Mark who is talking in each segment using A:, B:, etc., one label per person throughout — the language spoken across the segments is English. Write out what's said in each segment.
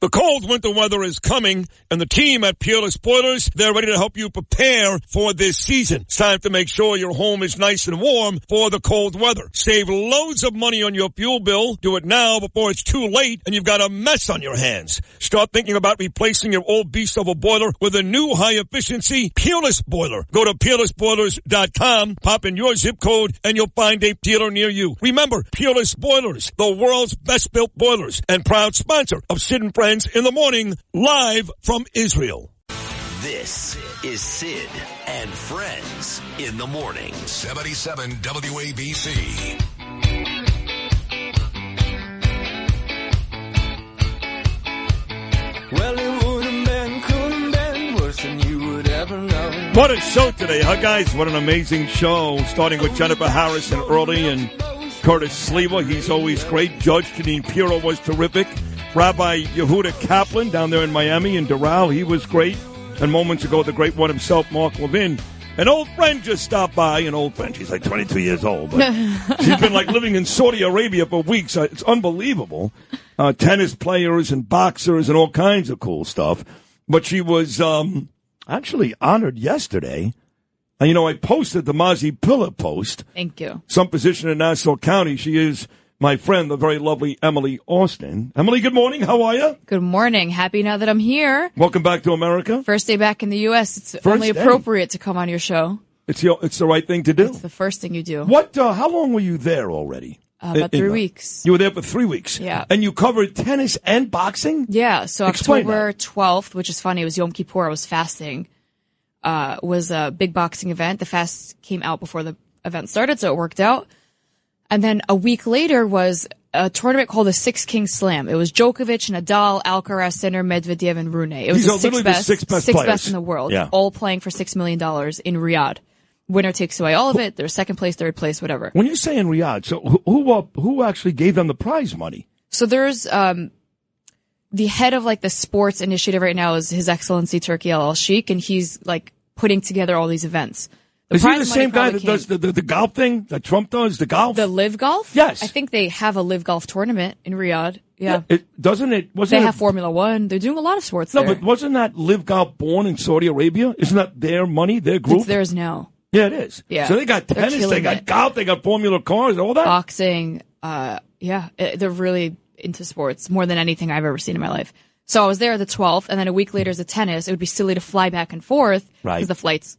A: The cold winter weather is coming, and the team at Peerless Boilers, they're ready to help you prepare for this season. It's time to make sure your home is nice and warm for the cold weather. Save loads of money on your fuel bill. Do it now before it's too late and you've got a mess on your hands. Start thinking about replacing your old beast of a boiler with a new high-efficiency Peerless Boiler. Go to peerlessboilers.com, pop in your zip code, and you'll find a dealer near you. Remember, Peerless Boilers, the world's best-built boilers, and proud sponsor of Sid and Friends in the Morning, live from Israel.
B: This is Sid and Friends in the Morning.
C: 77 WABC.
D: Well, it wouldn't been, couldn't been worse than you would ever know.
A: What a show today, huh, guys? What an amazing show, starting with Jennifer Harrison early and Curtis Sleeva. He's always great. Judge Janine Pirro was terrific. Rabbi Yehuda Kaplan down there in Miami and Doral, he was great. And moments ago, the great one himself, Mark Levin. An old friend just stopped by. An old friend. She's like 22 years old. But she's been like living in Saudi Arabia for weeks. It's unbelievable. Tennis players and boxers and all kinds of cool stuff. But she was actually honored yesterday. And, you know, I posted the Mazi Pillar post.
E: Thank you.
A: Some position in Nassau County. She is my friend, the very lovely Emily Austin. Emily, good morning. How are you?
E: Good morning. Happy now that I'm here.
A: Welcome back to America.
E: First day back in the U.S. It's
A: First
E: only
A: day.
E: appropriate to come on your show.
A: It's the right thing to do.
E: It's the first thing you do.
A: What? How long were you there already?
E: About 3 weeks.
A: You were there for 3 weeks.
E: Yeah.
A: And you covered tennis and boxing?
E: Yeah. So
A: Explain
E: October 12th, which is funny, it was Yom Kippur. I was fasting. Was a big boxing event. The fast came out before the event started, so it worked out. And then a week later was a tournament called the Six Kings Slam. It was Djokovic, Nadal, Alcaraz, Sinner, Medvedev, and Rune. It was the six best in the world, all playing for $6 million in Riyadh. Winner takes away all of it. There's second place, third place, whatever.
A: When you say in Riyadh, so who actually gave them the prize money?
E: So there's the head of like the sports initiative right now is His Excellency Turki Al Sheikh, and he's like putting together all these events.
A: Is he the same guy that does the golf thing that Trump does, the golf?
E: The Live Golf?
A: Yes.
E: I think they have a Live Golf tournament in Riyadh. Yeah. They have Formula One. They're doing a lot of sports there.
A: No, but wasn't that Live Golf born in Saudi Arabia? Isn't that their money, their group?
E: It's theirs now.
A: Yeah, it is.
E: Yeah.
A: So they got tennis, they got golf, they got Formula cars, all that?
E: Boxing. They're really into sports more than anything I've ever seen in my life. So I was there the 12th, and then a week later is the tennis. It would be silly to fly back and forth because the flight's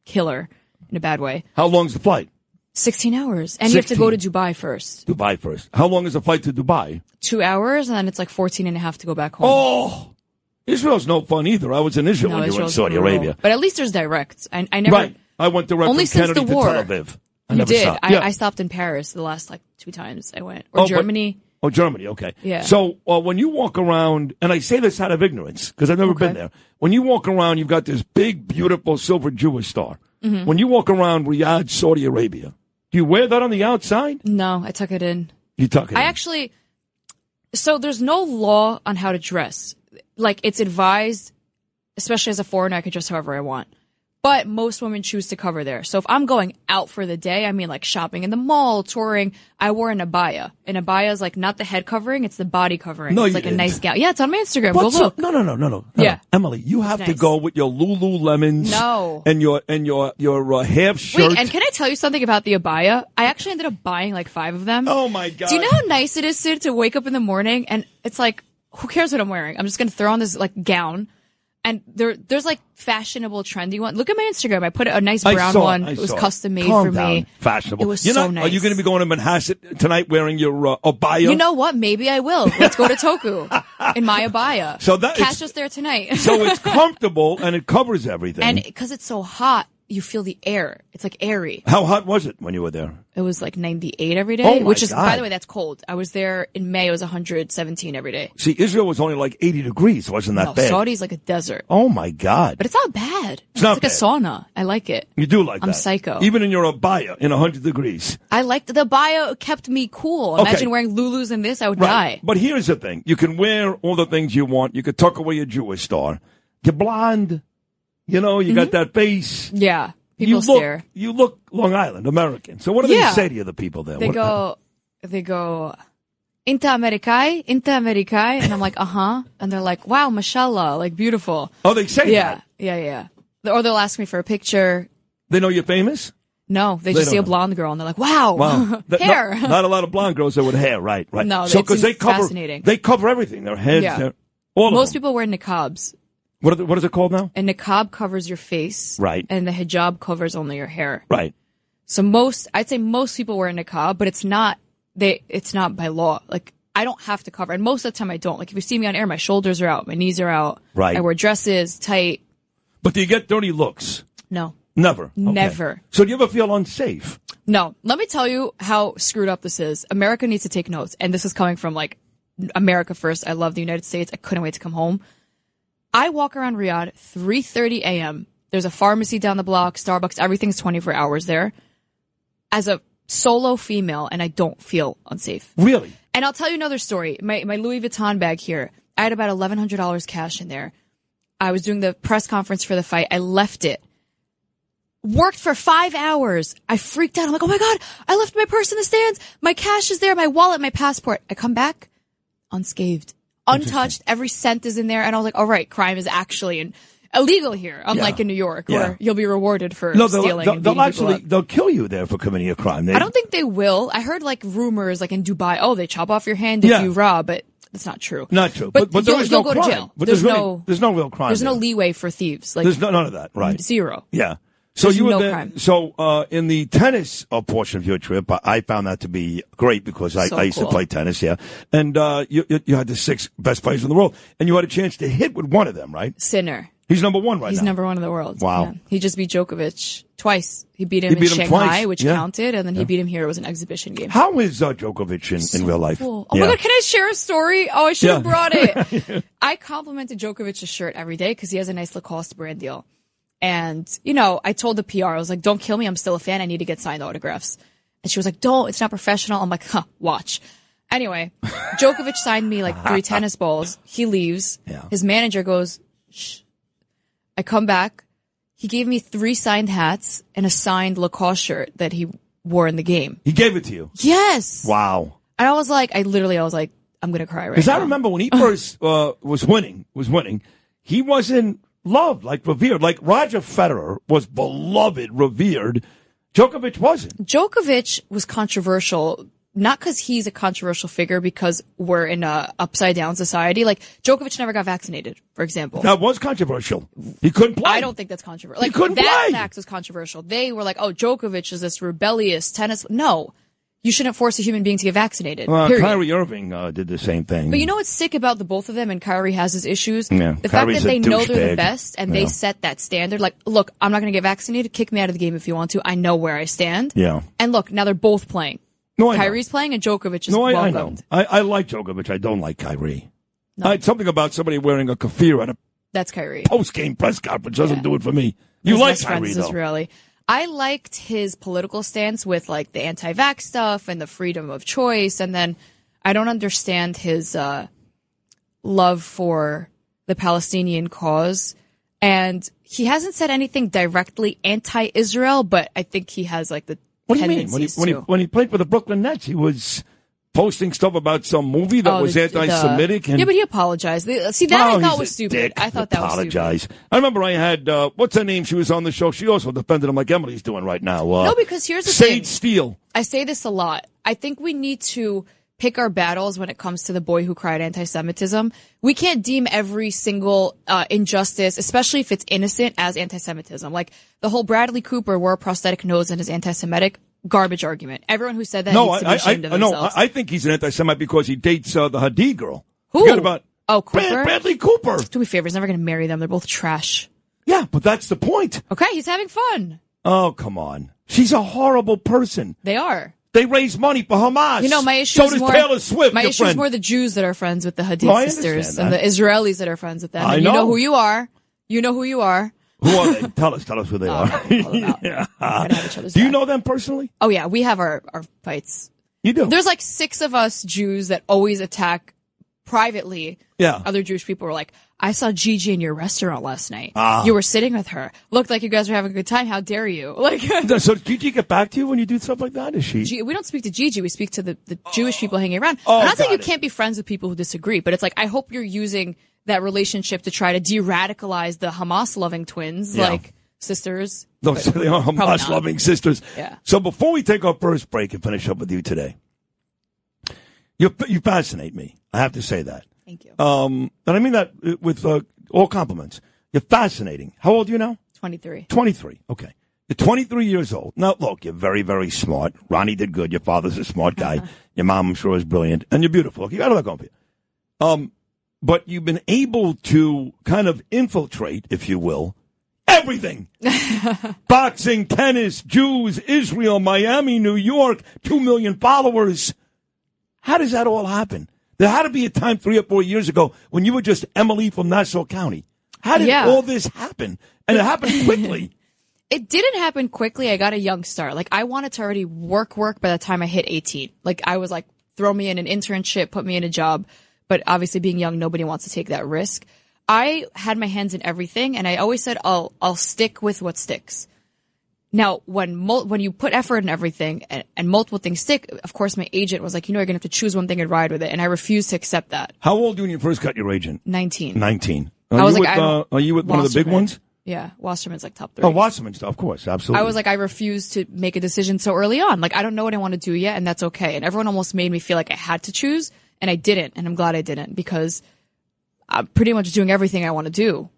E: killer. In a bad way.
A: How long's the flight?
E: 16 hours. And you have to go to Dubai first.
A: How long is the flight to Dubai?
E: 2 hours, and then it's like 14 and a half to go back home.
A: Oh! Israel's no fun either. I was in Israel when you were in Saudi Arabia.
E: But at least there's direct. I never.
A: Right. I went direct
E: only
A: from Kennedy
E: since the war.
A: to Tel Aviv.
E: You did.
A: Stopped.
E: I stopped in Paris the last like 2 times I went. Or Germany.
A: Germany, okay.
E: Yeah.
A: So when you walk around, and I say this out of ignorance, because I've never been there. When you walk around, you've got this big, beautiful silver Jewish star. Mm-hmm. When you walk around Riyadh, Saudi Arabia, do you wear that on the outside?
E: No, I tuck it in.
A: You tuck it in?
E: So there's no law on how to dress. Like, it's advised, especially as a foreigner, I could dress however I want. But most women choose to cover there. So if I'm going out for the day, I mean like shopping in the mall, touring, I wore an abaya. An abaya is like not the head covering, it's the body covering.
A: No,
E: it's like a nice gown. Yeah, it's on my Instagram.
A: What's
E: Go look.
A: No.
E: Yeah.
A: Emily, you have to go with your Lululemons.
E: No.
A: And your half shirt.
E: Wait, and can I tell you something about the abaya? I actually ended up buying like 5 of them.
A: Oh my God.
E: Do you know how nice it is, Sid, to wake up in the morning and it's like, who cares what I'm wearing? I'm just going to throw on this like gown. And there's like fashionable, trendy one. Look at my Instagram. I put a nice brown one. It was custom made for me.
A: Fashionable.
E: It was so nice.
A: Are you going to be going to Manhasset tonight wearing your abaya?
E: You know what? Maybe I will. Let's go to Toku in my abaya.
A: So
E: catch us there tonight.
A: So it's comfortable and it covers everything.
E: And because it's so hot, you feel the air. It's like airy.
A: How hot was it when you were there?
E: It was like 98 every day,
A: Oh my
E: which is,
A: God.
E: by the way, that's cold. I was there in May. It was 117 every day.
A: See, Israel was only like 80 degrees. It wasn't that bad.
E: Saudi's like a desert.
A: Oh my God.
E: But it's not bad.
A: It's not
E: like
A: bad.
E: a sauna. I like it.
A: You do like that.
E: I'm psycho.
A: Even in your abaya in 100 degrees.
E: I liked the abaya kept me cool. Imagine wearing Lulus in this, I would die.
A: But here's the thing. You can wear all the things you want. You could tuck away your Jewish star. You're blonde. You know, you got that face.
E: Yeah. People stare.
A: You look Long Island American. So what do they say to you, the people there?
E: They go, Inta Amerikai, and I'm like, and they're like, wow, mashallah, like beautiful.
A: Oh, they say that?
E: Yeah. Or they'll ask me for a picture.
A: They know you're famous?
E: No, they just see a blonde girl and they're like, wow. Hair.
A: Not a lot of blonde girls that with hair, right.
E: No,
A: so
E: it's
A: they cover,
E: fascinating.
A: They cover everything, their heads, all of
E: Most
A: them.
E: people wear niqabs.
A: What is it called now?
E: A niqab covers your face.
A: Right.
E: And the hijab covers only your hair.
A: Right.
E: So I'd say most people wear a niqab, but it's not by law. Like, I don't have to cover. And most of the time I don't. Like, if you see me on air, my shoulders are out, my knees are out.
A: Right.
E: I wear dresses, tight.
A: But do you get dirty looks?
E: No.
A: Never. Okay.
E: Never.
A: So do you ever feel unsafe?
E: No. Let me tell you how screwed up this is. America needs to take notes. And this is coming from, like, America first. I love the United States. I couldn't wait to come home. I walk around Riyadh, 3:30 a.m. There's a pharmacy down the block, Starbucks, everything's 24 hours there. As a solo female, and I don't feel unsafe.
A: Really?
E: And I'll tell you another story. My Louis Vuitton bag here, I had about $1,100 cash in there. I was doing the press conference for the fight. I left it. Worked for 5 hours. I freaked out. I'm like, oh my God, I left my purse in the stands. My cash is there, my wallet, my passport. I come back unscathed, untouched. Every cent is in there. And I was like, all right, crime is actually illegal here, unlike in New York, where you'll be rewarded for stealing.
A: They'll kill you there for committing a crime.
E: I don't think they will. I heard like rumors, like in Dubai, they chop off your hand if you rob, but that's not true.
A: Not true.
E: But
A: there is no
E: go
A: crime.
E: to jail.
A: But there's no real crime.
E: There's no
A: there.
E: leeway for thieves. Like,
A: there's none of that. Right.
E: Zero.
A: Yeah. So
E: There's
A: you were
E: no
A: there.
E: crime.
A: So in the tennis portion of your trip, I found that to be great because I used to play tennis. Yeah, and you had the 6 best players in the world, and you had a chance to hit with one of them, right?
E: Sinner.
A: He's number 1 right now.
E: He's number 1 in the world.
A: Wow.
E: Yeah. He just beat Djokovic twice. He beat him in Shanghai,
A: twice.
E: which counted, and then he beat him here. It was an exhibition game.
A: How is Djokovic in real life?
E: Cool. Oh my God, can I share a story? Oh, I should have brought it. I complimented Djokovic's shirt every day because he has a nice Lacoste brand deal. And, I told the PR, I was like, don't kill me. I'm still a fan. I need to get signed autographs. And she was like, don't, it's not professional. I'm like, watch. Anyway, Djokovic signed me like 3 tennis balls. He leaves.
A: Yeah.
E: His manager goes, shh. I come back. He gave me 3 signed hats and a signed Lacoste shirt that he wore in the game.
A: He gave it to you?
E: Yes.
A: Wow.
E: And I was like, I'm going to cry right now.
A: Because I remember when he first was winning, he wasn't loved, like revered. Like Roger Federer was beloved, revered. Djokovic wasn't.
E: Djokovic was controversial, not because he's a controversial figure, because we're in a upside down society. Like, Djokovic never got vaccinated, for example.
A: That was controversial. He couldn't play.
E: I don't think that's controversial. Like,
A: he couldn't
E: that
A: play.
E: fact was controversial. They were like, Djokovic is this rebellious tennis. No. You shouldn't force a human being to get vaccinated. Period.
A: Kyrie Irving did the same thing.
E: But you know what's sick about the both of them, and Kyrie has his issues?
A: Yeah,
E: the
A: Kyrie's
E: fact that they know they're
A: douchebag.
E: the best, and they set that standard. Like, look, I'm not going to get vaccinated. Kick me out of the game if you want to. I know where I stand.
A: Yeah.
E: And look, now they're both playing.
A: No, I
E: Kyrie's
A: know.
E: playing, and Djokovic is
A: I know.
E: welcomed.
A: I like Djokovic. I don't like Kyrie. Something about somebody wearing a keffir at a
E: That's Kyrie.
A: post-game press conference doesn't do it for me. You
E: His
A: like
E: best friend
A: Kyrie,
E: is
A: though.
E: Israeli. I liked his political stance with like the anti-vax stuff and the freedom of choice, and then I don't understand his love for the Palestinian cause. And he hasn't said anything directly anti-Israel, but I think he has like the
A: What do you mean?
E: tendencies
A: When he played for the Brooklyn Nets, he was posting stuff about some movie that was anti-Semitic.
E: Yeah, but he apologized. See, that I thought was stupid.
A: Dick.
E: I thought that was
A: Apologize.
E: stupid.
A: I remember I had, what's her name? She was on the show. She also defended him like Emily's doing right now.
E: No, because here's the
A: Sage
E: thing.
A: Steele.
E: I say this a lot. I think we need to pick our battles when it comes to the boy who cried anti-Semitism. We can't deem every single injustice, especially if it's innocent, as anti-Semitism. Like the whole Bradley Cooper wore a prosthetic nose and is anti-Semitic. Garbage argument. Everyone who said that needs to be ashamed of themselves.
A: I think he's an anti-Semite because he dates the Hadid girl.
E: Who?
A: Forget about
E: Cooper?
A: Bradley Cooper.
E: Do me a favor. He's never going to marry them. They're both trash.
A: Yeah, but that's the point.
E: Okay, he's having fun.
A: Oh, come on. She's a horrible person.
E: They are.
A: They raise money for Hamas.
E: You know, my issue
A: so
E: is
A: does
E: more
A: Taylor Swift.
E: My
A: your
E: issue is
A: friend.
E: more the Jews that are friends with the Hadid
A: No, I
E: sisters
A: understand
E: and the
A: that.
E: Israelis that are friends with them.
A: I
E: And you know
A: know.
E: who you are. You know who you are.
A: Who are they? Tell us who they are.
E: Call them out. We're gonna have each other's
A: Do you
E: back.
A: know them personally?
E: Oh yeah, we have our fights.
A: You do.
E: There's like 6 of us Jews that always attack privately,
A: Yeah.
E: other Jewish people were like, I saw Gigi in your restaurant last night.
A: Ah.
E: You were sitting with her. Looked like you guys were having a good time. How dare you? Like,
A: So does Gigi get back to you when you do stuff like that? Is she?
E: we don't speak to Gigi. We speak to the Jewish people hanging around.
A: Oh,
E: I'm not saying you
A: got it.
E: can't be friends with people who disagree, but it's like, I hope you're using that relationship to try to de-radicalize the Hamas-loving twins,
A: Yeah.
E: like sisters.
A: Those they are
E: Probably
A: Hamas
E: not.
A: loving sisters.
E: Yeah.
A: So before we take our first break and finish up with you today, you fascinate me. I have to say that.
E: Thank you.
A: And I mean that with all compliments. You're fascinating. How old are you now?
E: 23.
A: 23. Okay. You're 23 years old. Now, look, you're very, very smart. Ronnie did good. Your father's a smart guy. Your mom, I'm sure, is brilliant. And you're beautiful. You got all that going for you. But you've been able to kind of infiltrate, if you will, everything. Boxing, tennis, Jews, Israel, Miami, New York, 2 million followers. How does that all happen? There had to be a time 3 or 4 years ago when you were just Emily from Nassau County. How did
E: Yeah.
A: all this happen? And it happened quickly.
E: It didn't happen quickly. I got a young start. Like, I wanted to already work by the time I hit 18. Like, I was like, throw me in an internship, put me in a job. But obviously being young, nobody wants to take that risk. I had my hands in everything, and I always said, I'll stick with what sticks. Now, when you put effort in everything and multiple things stick, of course my agent was like, you're going to have to choose one thing and ride with it. And I refused to accept that.
A: How old were you when you first got your agent?
E: 19.
A: 19.
E: I was like,
A: Are you with one of the big
E: Wasserman.
A: ones?
E: Yeah. Wasserman's like top 3.
A: Oh, Wasserman stuff, of course. Absolutely.
E: I was like, I refuse to make a decision so early on. Like, I don't know what I want to do yet, and that's okay. And everyone almost made me feel like I had to choose, and I didn't. And I'm glad I didn't, because I'm pretty much doing everything I want to do.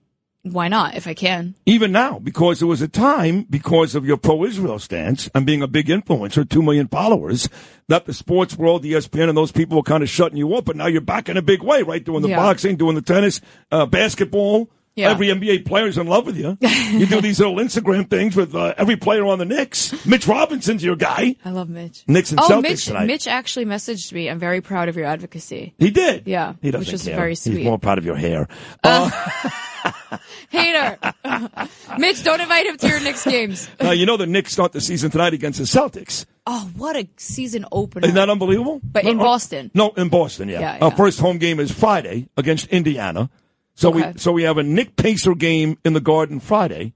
E: Why not, if I can?
A: even now, because there was a time, because of your pro-Israel stance and being a big influencer, 2 million followers, that the sports world, ESPN, and those people were kind of shutting you up. But now you're back in a big way, right? Doing the
E: Yeah.
A: boxing, doing the tennis, basketball.
E: Yeah.
A: Every NBA player's in love with you. You do these little Instagram things with every player on the Knicks. Mitch Robinson's your guy.
E: I love Mitch.
A: Knicks and Celtics
E: Mitch,
A: tonight.
E: Mitch actually messaged me. I'm very proud of your advocacy.
A: He did.
E: Yeah,
A: He doesn't
E: which was
A: care.
E: very
A: He's
E: sweet.
A: more proud of your hair.
E: Hater. Mitch, don't invite him to your Knicks games.
A: You know the Knicks start the season tonight against the Celtics.
E: Oh, what a season opener.
A: Isn't that unbelievable?
E: But in Boston.
A: No, in Boston, yeah.
E: Yeah,
A: Our
E: yeah.
A: first home game is Friday against Indiana. So
E: Okay.
A: we have a Nick Pacer game in the Garden Friday,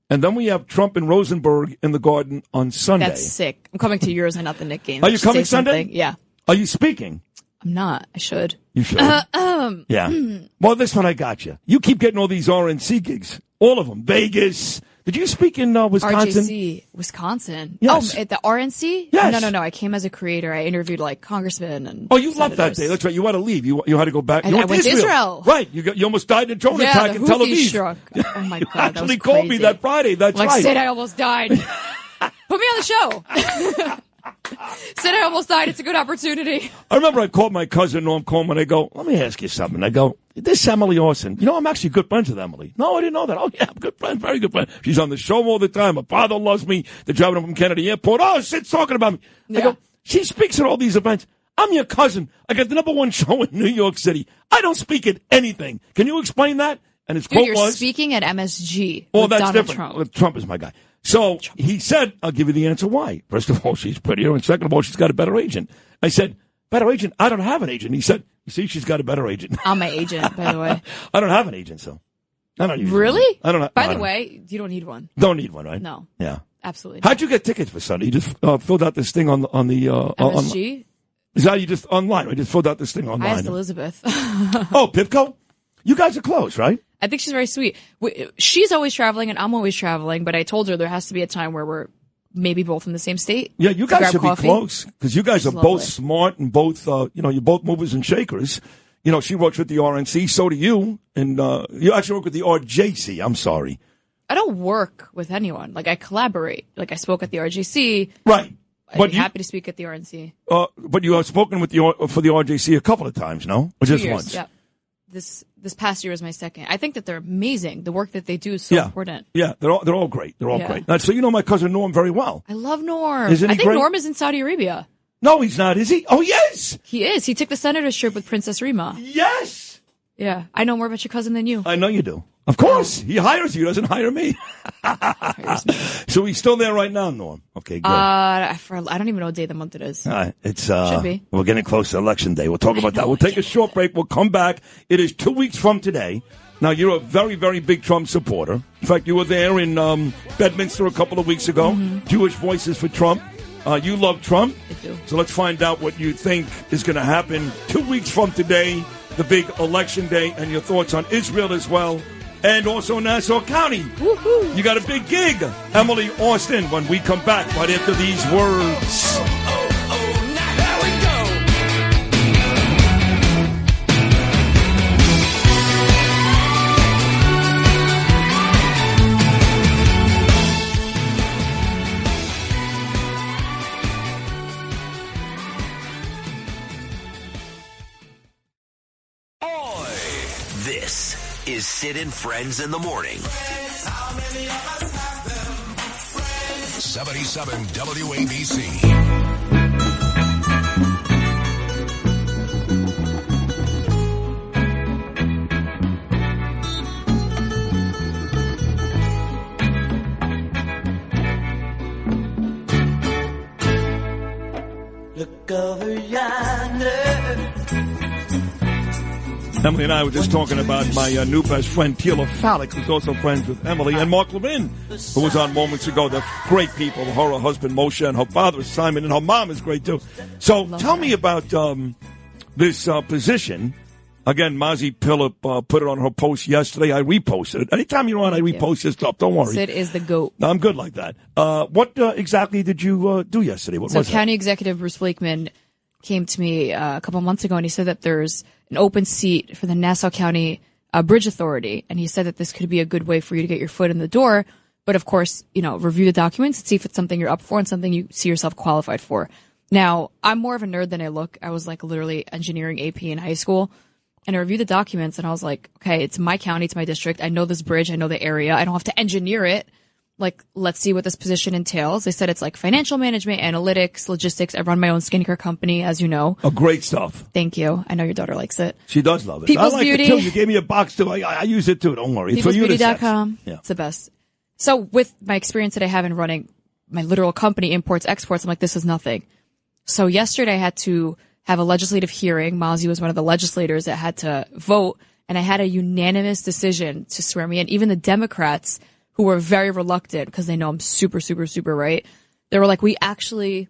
A: and then we have Trump and Rosenberg in the Garden on Sunday.
E: That's sick. I'm coming to yours and not the Knicks game.
A: Are you
E: Just
A: coming
E: say something.
A: Sunday?
E: Yeah.
A: Are you speaking?
E: I'm not. I should.
A: You should. Yeah. Well, this one I got you. You keep getting all these RNC gigs, all of them. Vegas. Did you speak in Wisconsin?
E: RJC, Wisconsin.
A: Yes.
E: Oh, at the RNC?
A: Yes.
E: No. I came as a creator. I interviewed like congressmen and.
A: Oh, you left that
E: senators.
A: day. That's right. You had to leave. You had to go back. You
E: I went to Israel.
A: Right. You almost died in a drone
E: Yeah,
A: attack
E: the
A: in Tel
E: Houthis
A: Aviv.
E: struck. Oh my
A: You
E: God, that
A: actually
E: was
A: called me
E: crazy.
A: that Friday. That's
E: Like,
A: right.
E: Sid, I almost died. Put me on the show. Sid, I almost died. It's a good opportunity.
A: I remember I called my cousin Norm Coleman. I go, let me ask you something. I go, this Emily Orson. You know, I'm actually good friends with Emily. No, I didn't know that. Oh, yeah, I'm good friend, very good friend. She's on the show all the time. My father loves me. They're driving up from Kennedy Airport. Oh, Sid's talking about me. I
E: Yeah.
A: go, she speaks at all these events. I'm your cousin. I got the #1 show in New York City. I don't speak at anything. Can you explain that? And his
E: Dude,
A: quote
E: you're
A: was,
E: speaking at MSG.
A: well,
E: with
A: that's
E: Donald
A: different.
E: Trump.
A: Well, Trump is my guy. So he said, I'll give you the answer why. First of all, she's prettier. And second of all, she's got a better agent. I said, better agent? I don't have an agent. He said, you see, she's got a better agent.
E: I'm my agent, by the way.
A: I don't have an agent, so. I don't use
E: Really?
A: one. I don't.
E: By
A: I
E: the
A: don't-
E: way, you don't need one.
A: don't need one, right?
E: No,
A: Yeah.
E: absolutely.
A: How'd you get tickets for Sunday? You just filled out this thing on the
E: MSG?
A: is that you just online? I just filled out this thing
E: I
A: online.
E: asked Elizabeth.
A: Oh, Pivco? You guys are close, right?
E: I think she's very sweet. She's always traveling and I'm always traveling, but I told her there has to be a time where we're maybe both in the same state.
A: Yeah, you
E: to
A: guys
E: grab
A: should
E: coffee.
A: be close because you guys are
E: She's
A: both
E: lovely.
A: smart and both, you're both movers and shakers. You know, she works with the RNC, so do you, and you actually work with the RJC. I'm sorry,
E: I don't work with anyone. Like, I collaborate. Like, I spoke at the RGC.
A: right?
E: I'd
A: But
E: be
A: you,
E: happy to speak at the RNC.
A: but you have spoken with for the RJC a couple of times, no, or
E: 2
A: just
E: years,
A: once?
E: yeah. This past year was my second. I think that they're amazing. The work that they do is so important.
A: Yeah, they're all great. They're all
E: Yeah.
A: great. Now, so you know my cousin Norm very well.
E: I love Norm.
A: Isn't he
E: I think
A: great?
E: Norm is in Saudi Arabia.
A: No, he's not, is he? Oh, yes!
E: He is. He took the senator's trip with Princess Rima.
A: Yes!
E: Yeah. I know more about your cousin than you.
A: I know you do. Of course. He hires you. He doesn't hire me. So he's still there right now, Norm. Okay, good.
E: I don't even know what day of the month it is.
A: It's
E: Should be.
A: We're getting close to election day. We'll talk about that. We'll take a short break. We'll come back. It is 2 weeks from today. Now, you're a very, very big Trump supporter. In fact, you were there in Bedminster a couple of weeks ago. Jewish Voices for Trump. You love Trump.
E: I do.
A: So let's find out what you think is going to happen 2 weeks from today, the big election day, and your thoughts on Israel as well. And also Nassau County.
E: Woohoo!
A: You got a big gig. Emily Austin, when we come back right after these words.
B: This is Sid and Friends in the Morning.
C: 77 WABC.
D: Look over yonder.
A: Emily and I were just talking about my new best friend, Tila Fallick, who's also friends with Emily, and Mark Levin, who was on moments ago. They're great people. Her husband, Moshe, and her father, Simon, and her mom is great, too. So tell me about this position. Again, Mazi Phillip put it on her post yesterday. I reposted it. Anytime you're on, I repost your stuff. Don't worry.
E: Sid is the GOAT.
A: I'm good like that. What exactly did you do yesterday? What was
E: County Executive Bruce Blakeman came to me a couple months ago, and he said that there's an open seat for the Nassau County Bridge Authority, and he said that this could be a good way for you to get your foot in the door. But of course, review the documents and see if it's something you're up for and something you see yourself qualified for. Now, I'm more of a nerd than I look. I was like literally engineering AP in high school, and I reviewed the documents, and I was like, okay, it's my county, it's my district. I know this bridge, I know the area. I don't have to engineer it. Like, let's see what this position entails. They said it's like financial management, analytics, logistics. I run my own skincare company, as you know.
A: Oh, great stuff.
E: Thank you. I know your daughter likes it.
A: She does love it.
E: People's
A: I like
E: Beauty.
A: it too. You gave me a box too. I use it too. Don't worry. It's for unisex.
E: Peoplesbeauty.com.
A: Yeah.
E: It's the best. So with my experience that I have in running my literal company, imports, exports, I'm like, this is nothing. So yesterday I had to have a legislative hearing. Mazi was one of the legislators that had to vote, and I had a unanimous decision to swear me in. Even the Democrats, who were very reluctant because they know I'm super, super, super right. They were like, we actually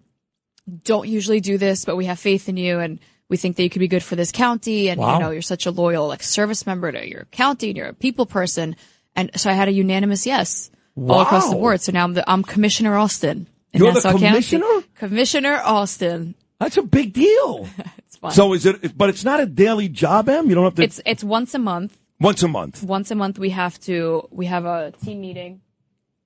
E: don't usually do this, but we have faith in you, and we think that you could be good for this county. And, you're such a loyal service member to your county, and you're a people person. And so I had a unanimous yes all across the board. So now I'm Commissioner Austin in
A: You're
E: Nassau
A: the commissioner?
E: County. Commissioner Austin.
A: That's a big deal.
E: It's fun.
A: So but it's not a daily job, Em? You don't have to.
E: It's once a month.
A: Once a month.
E: Once a month we have a team meeting.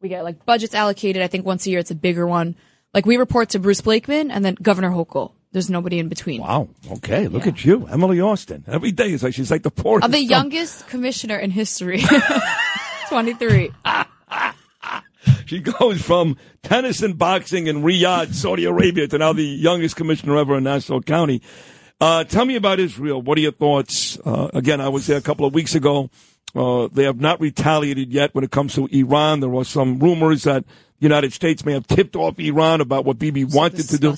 E: We get budgets allocated. I think once a year it's a bigger one. We report to Bruce Blakeman and then Governor Hochul. There's nobody in between.
A: Wow. Okay. Look at you. Emily Austin. Every day is she's like the poorest.
E: I'm the youngest commissioner in history. 23.
A: She goes from tennis and boxing in Riyadh, Saudi Arabia, to now the youngest commissioner ever in Nassau County. Tell me about Israel. What are your thoughts? Again, I was there a couple of weeks ago. They have not retaliated yet when it comes to Iran. There are some rumors that the United States may have tipped off Iran about what Bibi wanted to do.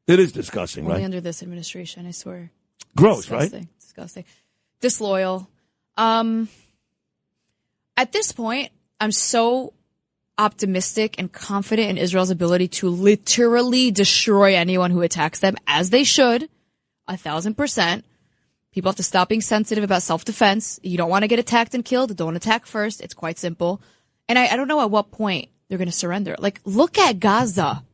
A: It is disgusting, right?
E: Only under this administration, I swear.
A: Gross,
E: disgusting,
A: right?
E: Disgusting. Disloyal. At this point, I'm so optimistic and confident in Israel's ability to literally destroy anyone who attacks them, as they should. 1,000%. People have to stop being sensitive about self-defense. You don't want to get attacked and killed. Don't attack first. It's quite simple. And I don't know at what point they're going to surrender. Look at Gaza.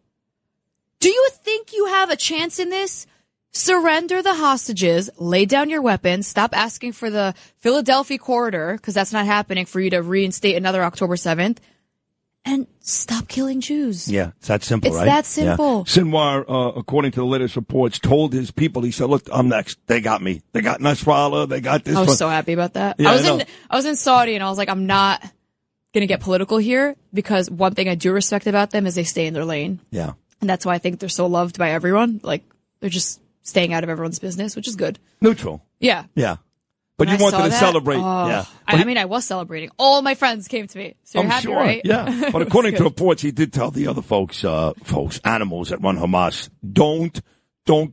E: Do you think you have a chance in this? Surrender the hostages, lay down your weapons, stop asking for the Philadelphia corridor, because that's not happening for you to reinstate another October 7th. And stop killing Jews.
A: Yeah, it's that simple, right?
E: It's that simple.
A: Yeah. Sinwar, according to the latest reports, told his people, he said, look, I'm next. They got me. They got Nasrallah. They got this.
E: I was so happy about that.
A: Yeah,
E: I was in Saudi, and I was like, I'm not going to get political here, because one thing I do respect about them is they stay in their lane.
A: Yeah.
E: And that's why I think they're so loved by everyone. They're just staying out of everyone's business, which is good.
A: Neutral.
E: Yeah.
A: Yeah. But
E: When
A: you
E: I
A: wanted
E: saw
A: to
E: that,
A: celebrate.
E: oh,
A: Yeah.
E: I mean, I was celebrating. All my friends came to me. So you're
A: I'm
E: happy,
A: sure.
E: right?
A: Yeah. But according to reports, he did tell the other folks, animals that run Hamas, don't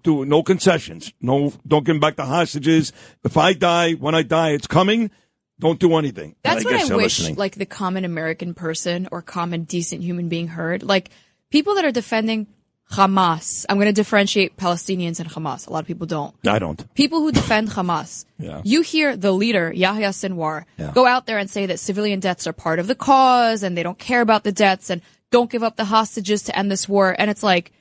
A: do no concessions. No, don't give them back the hostages. If I die, when I die, it's coming. Don't do anything.
E: That's what I
A: they're
E: wish,
A: listening.
E: like, the common American person or common decent human being heard. Like, people that are defending Hamas. I'm going to differentiate Palestinians and Hamas. A lot of people don't.
A: I don't.
E: People who defend Hamas.
A: Yeah.
E: You hear the leader, Yahya Sinwar,
A: Yeah.
E: go out there and say that civilian deaths are part of the cause and they don't care about the deaths and don't give up the hostages to end this war. And it's like,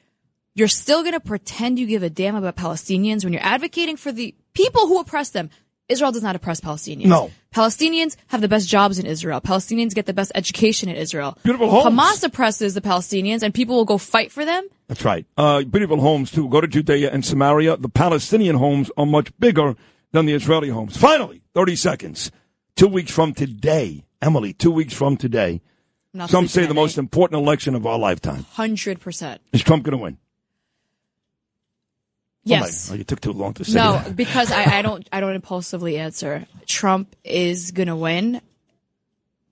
E: you're still going to pretend you give a damn about Palestinians when you're advocating for the people who oppress them. Israel does not oppress Palestinians.
A: No.
E: Palestinians have the best jobs in Israel. Palestinians get the best education in Israel.
A: Beautiful homes.
E: Hamas oppresses the Palestinians and people will go fight for them.
A: That's right. Beautiful homes, too. Go to Judea and Samaria. The Palestinian homes are much bigger than the Israeli homes. Finally, 30 seconds. 2 weeks from today, Emily, 2 weeks from today,
E: I'm not
A: some
E: sleeping
A: say the
E: at
A: most
E: night.
A: important election of our lifetime.
E: 100%.
A: Is Trump going to win?
E: Yes.
A: Oh, you took too long to say
E: No,
A: that.
E: because I don't impulsively answer. Trump is gonna win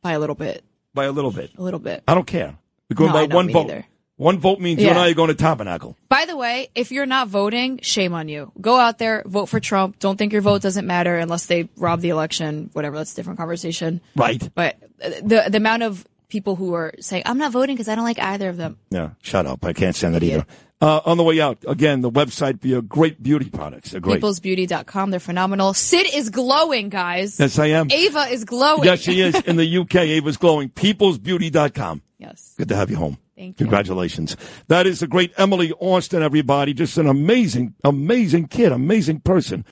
E: by a little bit.
A: By a little bit.
E: A little bit.
A: I don't care. We're going
E: No,
A: by
E: I know,
A: one
E: me
A: vote.
E: neither.
A: One vote means you and
E: Yeah.
A: I are going to Tabernacle.
E: By the way, if you're not voting, shame on you. Go out there, vote for Trump. Don't think your vote doesn't matter unless they rob the election. Whatever, that's a different conversation.
A: Right.
E: But the amount of people who are saying, I'm not voting because I don't like either of them.
A: Yeah, shut up. I can't stand that
E: Idiot.
A: either. On the way out, again, the website for your great beauty products. They're great.
E: Peoplesbeauty.com. They're phenomenal. Sid is glowing, guys.
A: Yes, I am.
E: Ava is glowing.
A: Yes, she is. In the UK, Ava's glowing. Peoplesbeauty.com.
E: Yes.
A: Good to have you home.
E: Thank you.
A: Congratulations. That is the great Emily Austin, everybody. Just an amazing, amazing kid, amazing person.